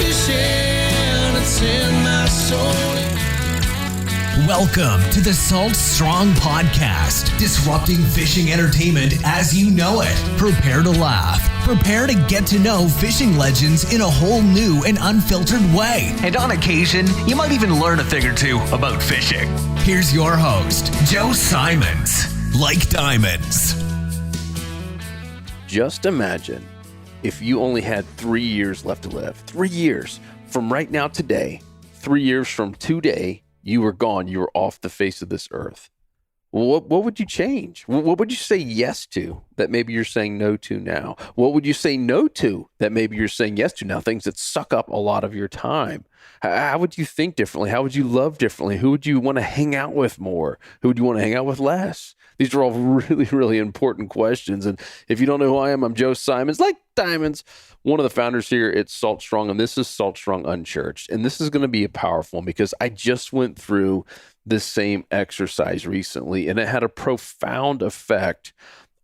fishing, it's in my soul. Welcome to the Salt Strong Podcast, disrupting fishing entertainment as you know it. Prepare to laugh. Prepare to get to know fishing legends in a whole new and unfiltered way. And on occasion, you might even learn a thing or two about fishing. Here's your host, Joe Simons. Like diamonds. Just imagine if you only had 3 years left to live. 3 years from right now today, 3 years from today, you were gone. You were off the face of this earth. What would you change? What would you say yes to that maybe you're saying no to now? What would you say no to that maybe you're saying yes to now? Things that suck up a lot of your time. How would you think differently? How would you love differently? Who would you want to hang out with more? Who would you want to hang out with less? These are all really, really important questions. And if you don't know who I am, I'm Joe Simons, like diamonds, one of the founders here at Salt Strong, and this is Salt Strong Unchurched. And this is going to be a powerful one because I just went through this same exercise recently, and it had a profound effect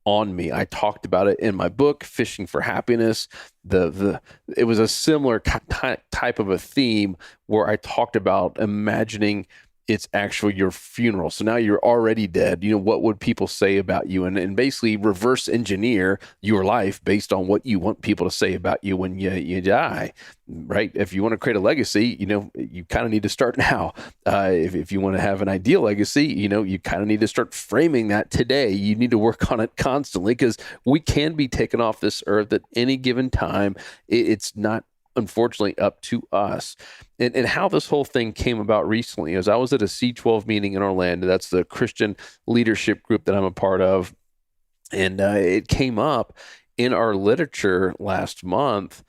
on me. I talked about it in my book, Fishing for Happiness. It was a similar type of a theme where I talked about imagining it's actually your funeral. So now you're already dead. You know, what would people say about you? And basically reverse engineer your life based on what you want people to say about you when you die, right? If you want to create a legacy, you know, you kind of need to start now. If you want to have an ideal legacy, you know, you kind of need to start framing that today. You need to work on it constantly because we can be taken off this earth at any given time. It's not, unfortunately, up to us. And how this whole thing came about recently is I was at a C12 meeting in Orlando. That's the Christian leadership group that I'm a part of. And it came up in our literature last month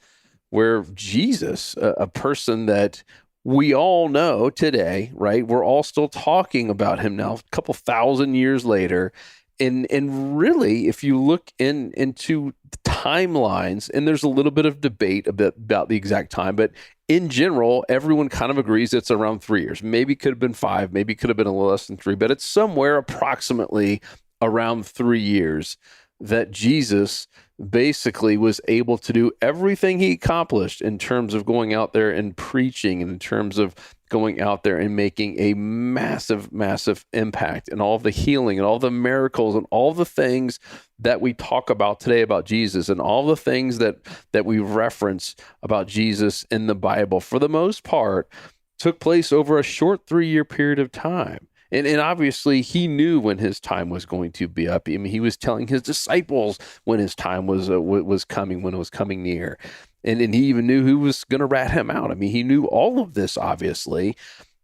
where Jesus, a person that we all know today, right? We're all still talking about him now, a couple thousand years later. And really, if you look into the timelines, and there's a little bit of debate about the exact time, but in general, everyone kind of agrees it's around 3 years. Maybe it could have been 5, maybe it could have been a little less than 3, but it's somewhere approximately around 3 years that Jesus basically was able to do everything he accomplished in terms of going out there and preaching, and in terms of going out there and making a massive, massive impact, and all of the healing and all the miracles and all the things that we talk about today about Jesus, and all the things that we reference about Jesus in the Bible, for the most part, took place over a short 3-year period of time. And obviously, he knew when his time was going to be up. I mean, he was telling his disciples when his time was coming, when it was coming near. And he even knew who was going to rat him out. I mean, he knew all of this, obviously.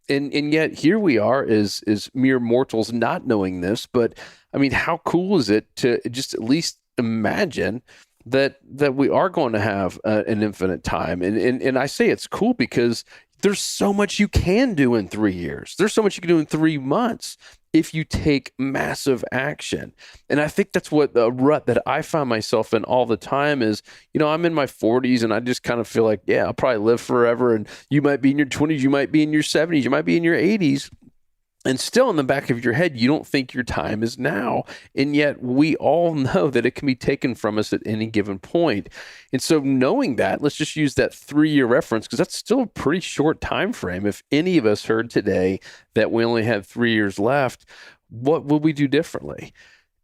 And yet here we are as mere mortals not knowing this. But, I mean, how cool is it to just at least imagine that we are going to have an infinite time? And I say it's cool because there's so much you can do in 3 years. There's so much you can do in 3 months if you take massive action. And I think that's what the rut that I find myself in all the time is, you know, I'm in my 40s and I just kind of feel like, yeah, I'll probably live forever. And you might be in your 20s, you might be in your 70s, you might be in your 80s. And still in the back of your head, you don't think your time is now. And yet we all know that it can be taken from us at any given point. And so knowing that, let's just use that 3-year reference, because that's still a pretty short time frame. If any of us heard today that we only had 3 years left, what would we do differently?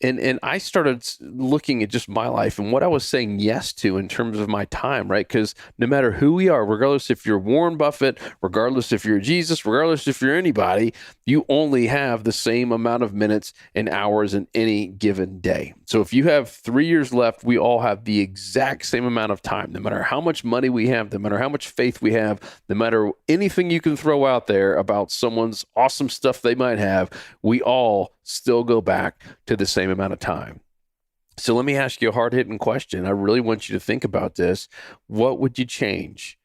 And I started looking at just my life and what I was saying yes to in terms of my time, right? Because no matter who we are, regardless if you're Warren Buffett, regardless if you're Jesus, regardless if you're anybody, you only have the same amount of minutes and hours in any given day. So if you have 3 years left, we all have the exact same amount of time, no matter how much money we have, no matter how much faith we have, no matter anything you can throw out there about someone's awesome stuff they might have, we all still go back to the same amount of time. So let me ask you a hard-hitting question. I really want you to think about this. What would you change?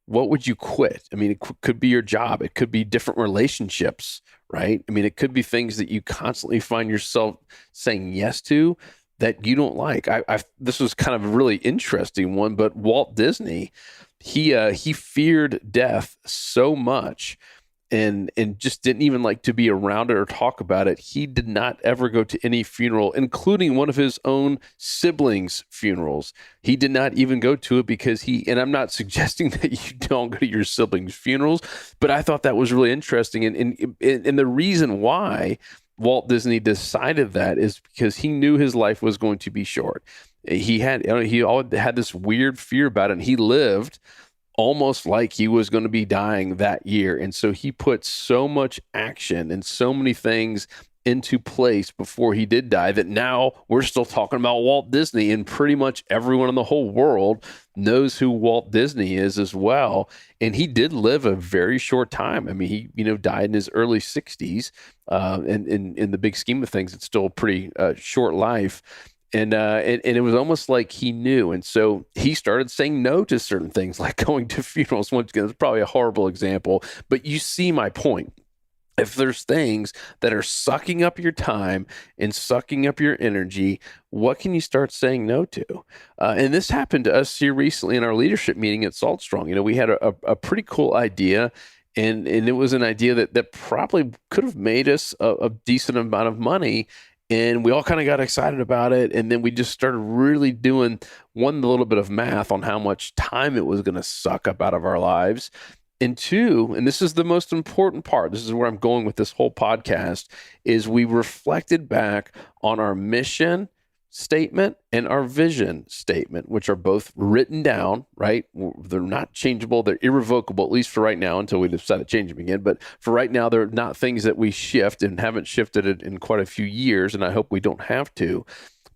What would you quit? I mean, it could be your job. It could be different relationships, right? I mean, it could be things that you constantly find yourself saying yes to that you don't like. This was kind of a really interesting one, but Walt Disney, he feared death so much and just didn't even like to be around it or talk about it. He did not ever go to any funeral, including one of his own siblings' funerals. He did not even go to it because and I'm not suggesting that you don't go to your siblings' funerals, but I thought that was really interesting. And the reason why Walt Disney decided that is because he knew his life was going to be short. He always had this weird fear about it, and he lived almost like he was going to be dying that year. And so he put so much action and so many things into place before he did die that now we're still talking about Walt Disney, and pretty much everyone in the whole world knows who Walt Disney is as well. And he did live a very short time. I mean, he died in his early 60s. And in the big scheme of things, it's still a pretty short life. And it was almost like he knew. And so he started saying no to certain things, like going to funerals. Once again, it's probably a horrible example, but you see my point. If there's things that are sucking up your time and sucking up your energy, what can you start saying no to? And this happened to us here recently in our leadership meeting at Salt Strong. We had a pretty cool idea, and it was an idea that probably could have made us a decent amount of money. And we all kind of got excited about it. And then we just started really doing a little bit of math on how much time it was going to suck up out of our lives. And two, and this is the most important part, this is where I'm going with this whole podcast, is we reflected back on our mission statement and our vision statement, which are both written down, right? They're not changeable. They're irrevocable, at least for right now, until we decide to change them again. But for right now, they're not things that we shift and haven't shifted it in quite a few years, and I hope we don't have to.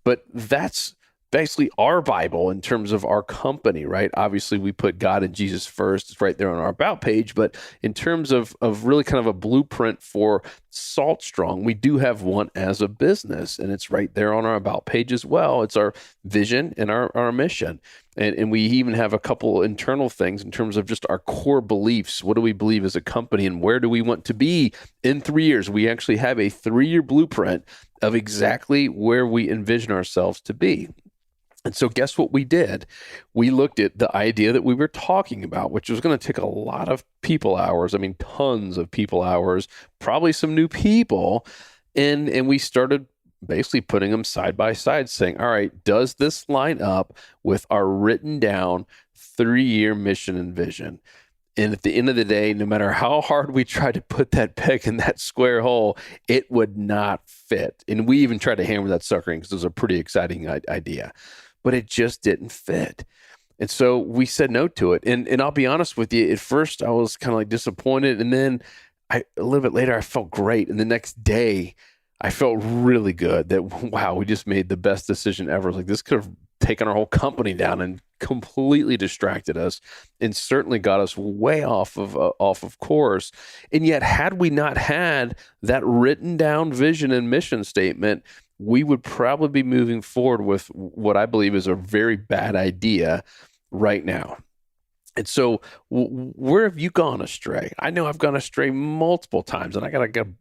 But that's basically our Bible in terms of our company, right? Obviously, we put God and Jesus first. It's right there on our About page. But in terms of really kind of a blueprint for Salt Strong, we do have one as a business, and it's right there on our About page as well. It's our vision and our mission. And we even have a couple internal things in terms of just our core beliefs. What do we believe as a company, and where do we want to be in 3 years? We actually have a 3-year blueprint of exactly where we envision ourselves to be. And so guess what we did? We looked at the idea that we were talking about, which was going to take a lot of people hours. I mean, tons of people hours, probably some new people. And we started basically putting them side by side, saying, all right, does this line up with our written down 3-year mission and vision? And at the end of the day, no matter how hard we tried to put that peg in that square hole, it would not fit. And we even tried to hammer that sucker in because it was a pretty exciting idea, but it just didn't fit. And so we said no to it. And I'll be honest with you, at first I was kind of like disappointed. And then a little bit later, I felt great. And the next day, I felt really good that, wow, we just made the best decision ever. Like, this could have taken our whole company down and completely distracted us, and certainly got us way off of course. And yet, had we not had that written down vision and mission statement, we would probably be moving forward with what I believe is a very bad idea right now. And so where have you gone astray? I know I've gone astray multiple times, and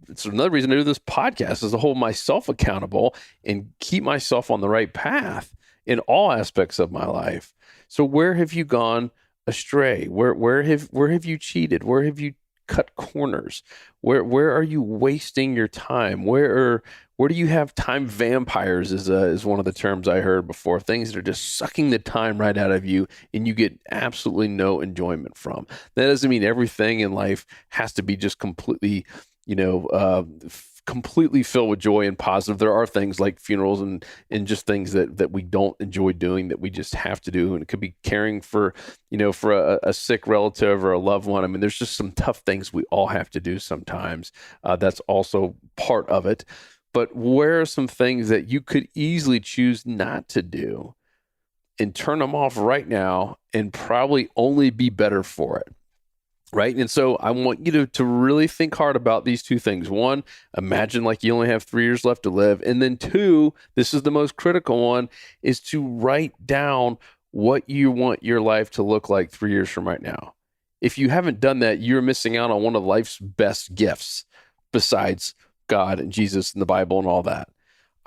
it's another reason to do this podcast is to hold myself accountable and keep myself on the right path in all aspects of my life. So where have you gone astray? Where have you cheated? Where have you cut corners? Where are you wasting your time? Where do you have time vampires is one of the terms I heard before, things that are just sucking the time right out of you and you get absolutely no enjoyment from. That doesn't mean everything in life has to be just completely, completely filled with joy and positive. There are things like funerals and just things that we don't enjoy doing that we just have to do. And it could be caring for a sick relative or a loved one. I mean, there's just some tough things we all have to do sometimes. That's also part of it. But where are some things that you could easily choose not to do and turn them off right now and probably only be better for it? Right. And so I want you to really think hard about these two things. One, imagine like you only have 3 years left to live. And then two, this is the most critical one, is to write down what you want your life to look like 3 years from right now. If you haven't done that, you're missing out on one of life's best gifts besides God and Jesus and the Bible and all that.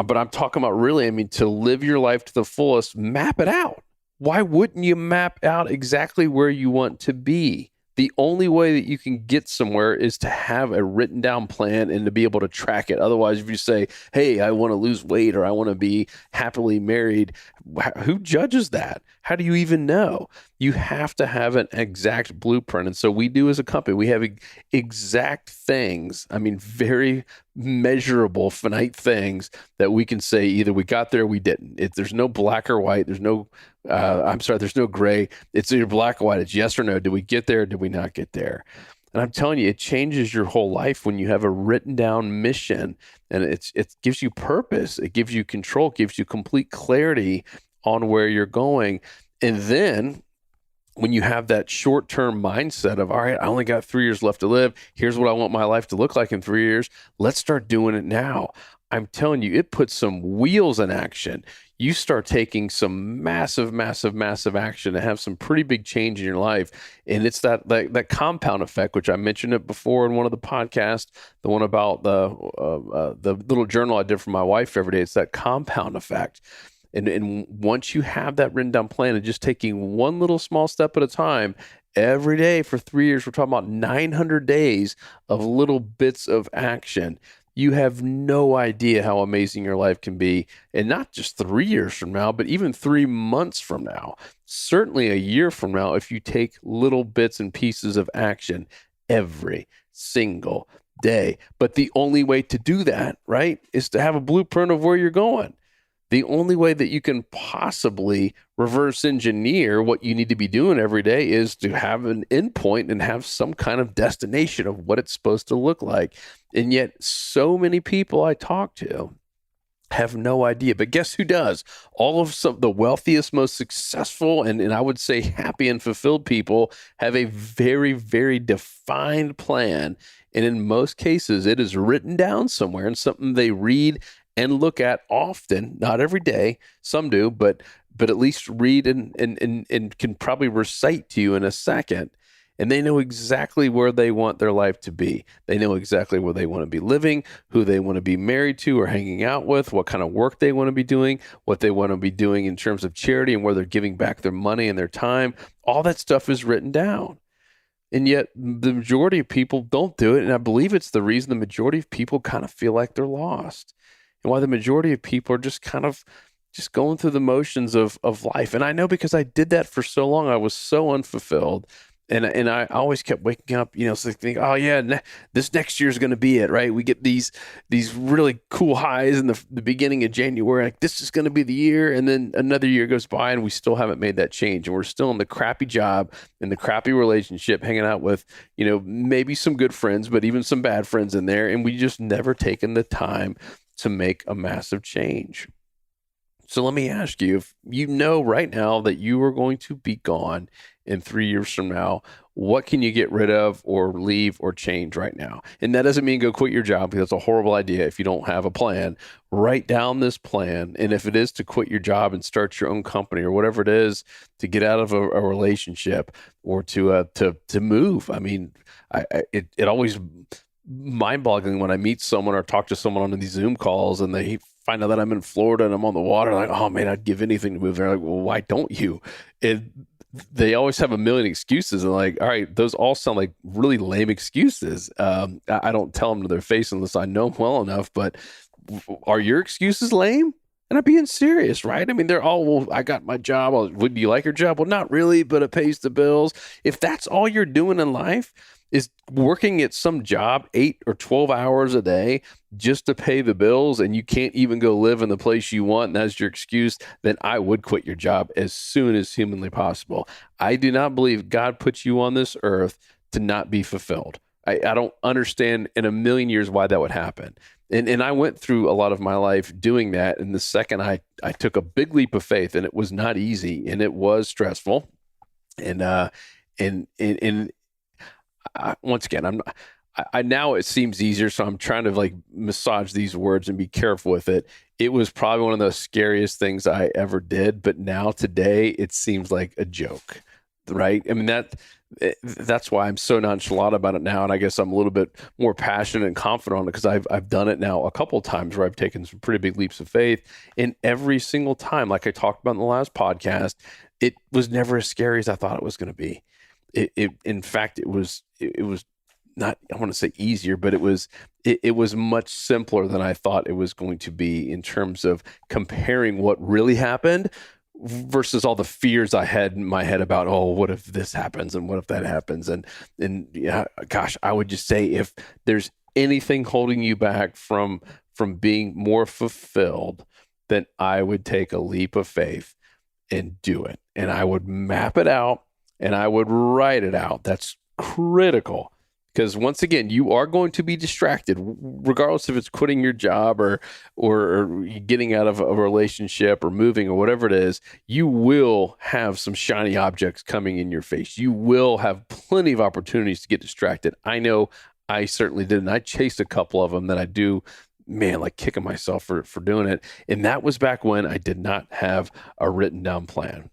But I'm talking about really, to live your life to the fullest, map it out. Why wouldn't you map out exactly where you want to be The only way that you can get somewhere is to have a written down plan and to be able to track it. Otherwise, if you say, hey, I want to lose weight or I want to be happily married, who judges that? How do you even know? You have to have an exact blueprint. And so we do as a company, we have exact things. I mean, very measurable, finite things that we can say either we got there or we didn't. There's no black or white. There's no, there's no gray. It's either black or white. It's yes or no. Did we get there or did we not get there? And I'm telling you, it changes your whole life when you have a written down mission, and it gives you purpose. It gives you control, gives you complete clarity on where you're going. And then when you have that short-term mindset of, all right, I only got 3 years left to live. Here's what I want my life to look like in 3 years. Let's start doing it now. I'm telling you, it puts some wheels in action. You start taking some massive, massive, massive action to have some pretty big change in your life. And it's that compound effect, which I mentioned it before in one of the podcasts, the one about the little journal I did for my wife every day. It's that compound effect. And once you have that written down plan and just taking one little small step at a time, every day for 3 years, we're talking about 900 days of little bits of action. You have no idea how amazing your life can be. And not just 3 years from now, but even 3 months from now, certainly a year from now, if you take little bits and pieces of action every single day. But the only way to do that, right, is to have a blueprint of where you're going. The only way that you can possibly reverse engineer what you need to be doing every day is to have an endpoint and have some kind of destination of what it's supposed to look like. And yet so many people I talk to have no idea. But guess who does? All of the wealthiest, most successful, and I would say happy and fulfilled people have a very, very defined plan. And in most cases, it is written down somewhere and something they read and look at often, not every day. Some do, but at least read and can probably recite to you in a second. And they know exactly where they want their life to be. They know exactly where they want to be living, who they want to be married to or hanging out with, what kind of work they want to be doing, what they want to be doing in terms of charity and where they're giving back their money and their time. All that stuff is written down. And yet the majority of people don't do it. And I believe it's the reason the majority of people kind of feel like they're lost. And why the majority of people are just kind of just going through the motions of life. And I know because I did that for so long, I was so unfulfilled. And I always kept waking up, so think, oh yeah, this next year is going to be it, right? We get these really cool highs in the beginning of January, like this is going to be the year. And then another year goes by and we still haven't made that change. And we're still in the crappy job and the crappy relationship, hanging out with, maybe some good friends, but even some bad friends in there. And we just never taken the time to make a massive change. So let me ask you, if you know right now that you are going to be gone in 3 years from now, what can you get rid of or leave or change right now? And that doesn't mean go quit your job, because that's a horrible idea if you don't have a plan. Write down this plan. And if it is to quit your job and start your own company or whatever it is, to get out of a relationship or to move. I mean, it always mind-boggling when I meet someone or talk to someone on these Zoom calls and they find out that I'm in Florida and I'm on the water. Like, oh man, I'd give anything to move there. Like, well, why don't you? They always have a million excuses, and like, all right, those all sound like really lame excuses. I don't tell them to their face unless I know them well enough. But are your excuses lame? And I'm being serious, right? I mean, they're all, well, I got my job. Would you like your job? Well, not really, but it pays the bills. If that's all you're doing in life, is working at some job 8 or 12 hours a day just to pay the bills, and you can't even go live in the place you want, and that's your excuse, then I would quit your job as soon as humanly possible. I do not believe God put you on this earth to not be fulfilled. I don't understand in a million years why that would happen. And I went through a lot of my life doing that. And the second I took a big leap of faith, and it was not easy and it was stressful. Once again, now it seems easier, so I'm trying to like massage these words and be careful with it. It was probably one of the scariest things I ever did, but now today it seems like a joke, right? I mean, that's why I'm so nonchalant about it now, and I guess I'm a little bit more passionate and confident on it because I've done it now a couple of times where I've taken some pretty big leaps of faith, and every single time, like I talked about in the last podcast, it was never as scary as I thought it was going to be. In fact, it was not, I want to say easier, but it was much simpler than I thought it was going to be in terms of comparing what really happened versus all the fears I had in my head about, oh, what if this happens and what if that happens? And yeah, gosh, I would just say if there's anything holding you back from being more fulfilled, then I would take a leap of faith and do it. And I would map it out and I would write it out. That's critical. Because once again, you are going to be distracted, regardless if it's quitting your job or getting out of a relationship or moving or whatever it is. You will have some shiny objects coming in your face. You will have plenty of opportunities to get distracted. I know I certainly did, and I chased a couple of them that I do, man, like kicking myself for doing it. And that was back when I did not have a written down plan.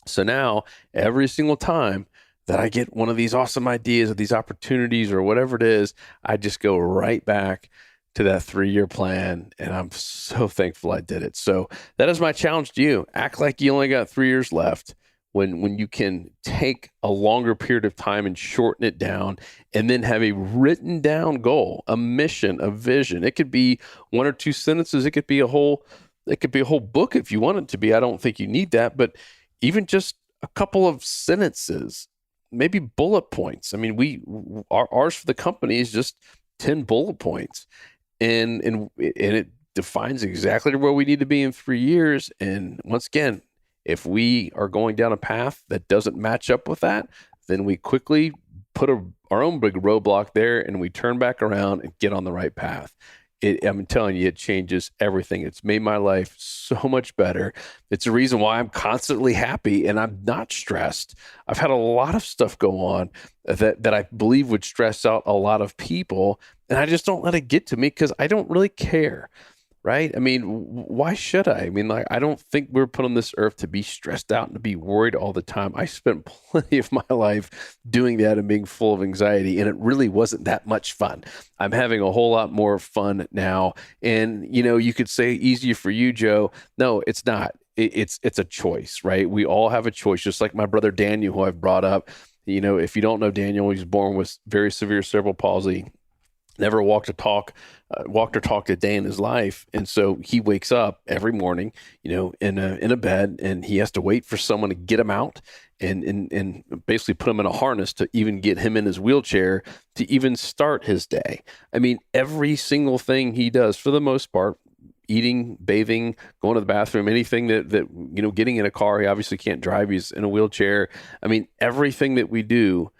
So now, every single time that I get one of these awesome ideas or these opportunities or whatever it is, I just go right back to that 3-year plan. And I'm so thankful I did it. So that is my challenge to you. Act like you only got 3 years left when you can take a longer period of time and shorten it down and then have a written down goal, a mission, a vision. It could be 1 or 2 sentences. It could be a whole book if you want it to be. I don't think you need that, but even just a couple of sentences, maybe bullet points. I mean, ours for the company is just 10 bullet points, and it defines exactly where we need to be in 3 years. And once again, if we are going down a path that doesn't match up with that, then we quickly put our own big roadblock there, and we turn back around and get on the right path. I'm telling you, it changes everything. It's made my life so much better. It's the reason why I'm constantly happy and I'm not stressed. I've had a lot of stuff go on that I believe would stress out a lot of people, and I just don't let it get to me because I don't really care. Right? I mean, why should I? I mean, like, I don't think we're put on this earth to be stressed out and to be worried all the time. I spent plenty of my life doing that and being full of anxiety, and it really wasn't that much fun. I'm having a whole lot more fun now. And, you could say easier for you, Joe. No, it's not. It's a choice, right? We all have a choice, just like my brother Daniel, who I've brought up. If you don't know Daniel, he was born with very severe cerebral palsy. Never walked or talked a day in his life. And so he wakes up every morning, in a bed, and he has to wait for someone to get him out and basically put him in a harness to even get him in his wheelchair to even start his day. I mean, every single thing he does, for the most part, eating, bathing, going to the bathroom, anything that getting in a car, he obviously can't drive, he's in a wheelchair. I mean, everything that we do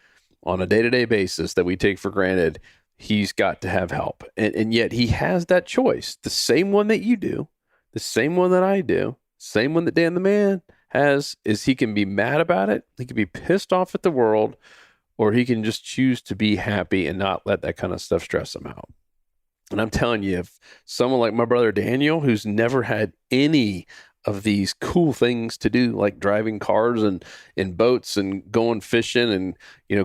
on a day-to-day basis that we take for granted, he's got to have help. And yet he has that choice. The same one that you do, the same one that I do, same one that Dan the man has, is he can be mad about it. He can be pissed off at the world, or he can just choose to be happy and not let that kind of stuff stress him out. And I'm telling you, if someone like my brother Daniel, who's never had any of these cool things to do, like driving cars and in boats and going fishing and,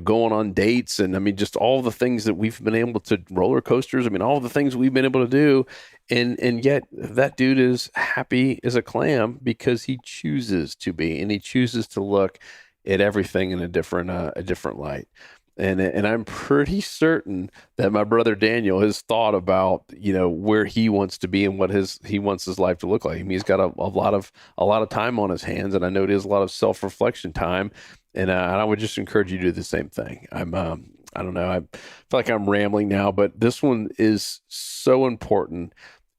going on dates. And I mean, just all the things that we've been able to, roller coasters. I mean, all the things we've been able to do. And yet that dude is happy as a clam because he chooses to be, and he chooses to look at everything in a different light. And I'm pretty certain that my brother Daniel has thought about, where he wants to be and what he wants his life to look like. I mean, he's got a lot of time on his hands, and I know it is a lot of self-reflection time. And I would just encourage you to do the same thing. I don't know. I feel like I'm rambling now, but this one is so important.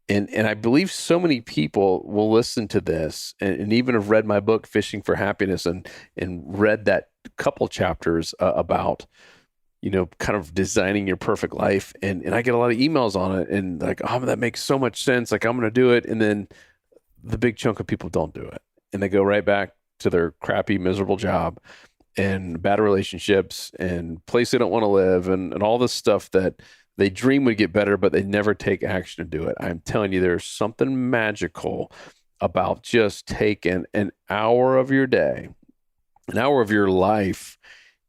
And I believe so many people will listen to this and even have read my book, Fishing for Happiness, and read that couple chapters about, kind of designing your perfect life. And I get a lot of emails on it and like, oh, that makes so much sense. Like, I'm going to do it. And then the big chunk of people don't do it. And they go right back to their crappy, miserable job and bad relationships and place they don't want to live and all this stuff that they dream would get better, but they never take action to do it. I'm telling you, there's something magical about just taking an hour of your day, an hour of your life,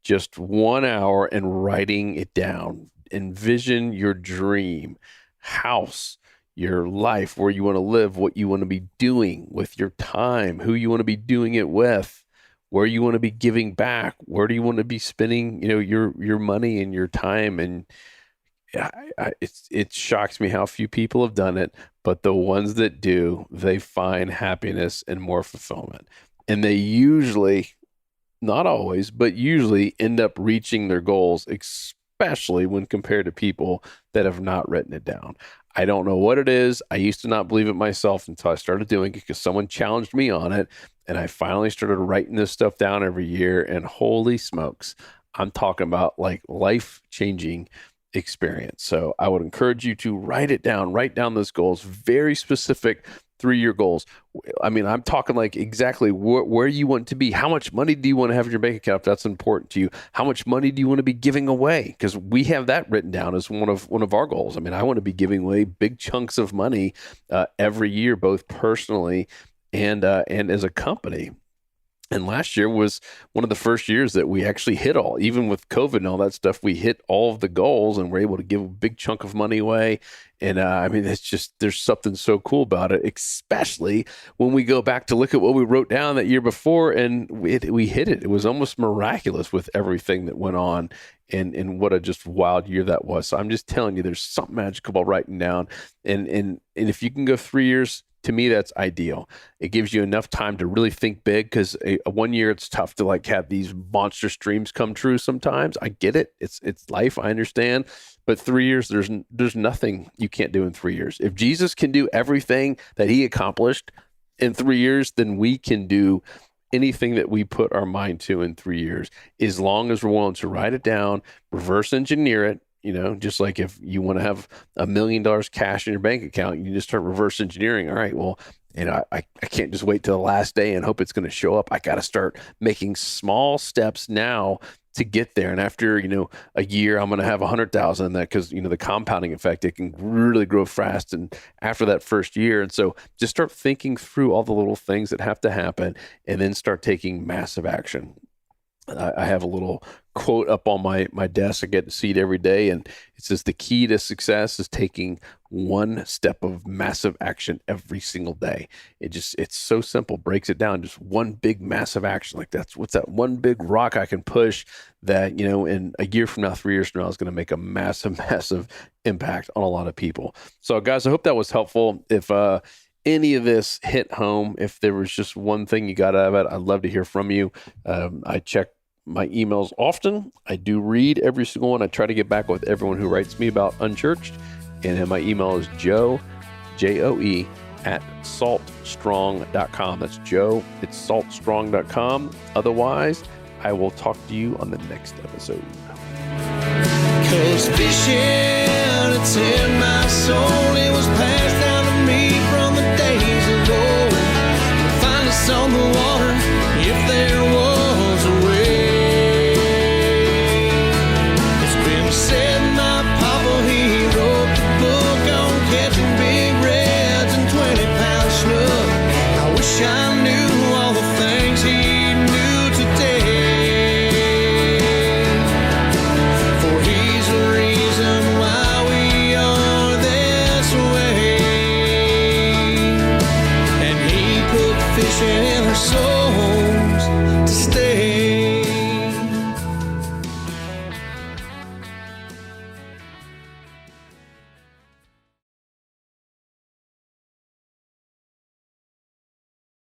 just 1 hour, and writing it down. Envision your dream house, your life, where you want to live, what you want to be doing with your time, who you want to be doing it with. where you want to be giving back, where do you want to be spending, your money and your time. And it shocks me how few people have done it, but the ones that do, they find happiness and more fulfillment. And they usually, not always, but usually end up reaching their goals, especially when compared to people that have not written it down. I don't know what it is. I used to not believe it myself until I started doing it because someone challenged me on it. And I finally started writing this stuff down every year. And holy smokes, I'm talking about like life-changing experience. So I would encourage you to write down those goals, very specific 3-year goals. I mean, I'm talking like exactly where you want to be. How much money do you want to have in your bank account if that's important to you? How much money do you want to be giving away? Because we have that written down as one of our goals. I mean, I want to be giving away big chunks of money every year, both personally and as a company. And last year was one of the first years that we actually hit all, even with COVID and all that stuff, we hit all of the goals and we're able to give a big chunk of money away. And I mean, it's just, there's something so cool about it, especially when we go back to look at what we wrote down that year before and we hit it. It was almost miraculous with everything that went on and what a just wild year that was. So I'm just telling you, there's something magical about writing down. And if you can go 3 years, to me, that's ideal. It gives you enough time to really think big because 1 year it's tough to like have these monster dreams come true sometimes. I get it. It's life. I understand. But 3 years, there's nothing you can't do in 3 years. If Jesus can do everything that he accomplished in 3 years, then we can do anything that we put our mind to in 3 years, as long as we're willing to write it down, reverse engineer it. Just like if you want to have $1 million cash in your bank account, you just start reverse engineering. All right, well, I can't just wait till the last day and hope it's going to show up. I got to start making small steps now to get there. And after, a year, I'm going to have 100,000 in that because, the compounding effect, it can really grow fast. And after that first year. And so just start thinking through all the little things that have to happen and then start taking massive action. I have a little quote up on my desk. I get to see it every day. And it says, the key to success is taking one step of massive action every single day. It's so simple, breaks it down. Just one big massive action. Like what's that one big rock I can push that, in a year from now, 3 years from now is going to make a massive, massive impact on a lot of people. So guys, I hope that was helpful. If, any of this hit home, if there was just one thing you got out of it, I'd love to hear from you. I check my emails often. I do read every single one. I try to get back with everyone who writes me about Unchurched. And my email is Joe, Joe, @saltstrong.com. That's Joe, it's saltstrong.com. Otherwise, I will talk to you on the next episode. 'Cause fishing, it's in my soul, it was past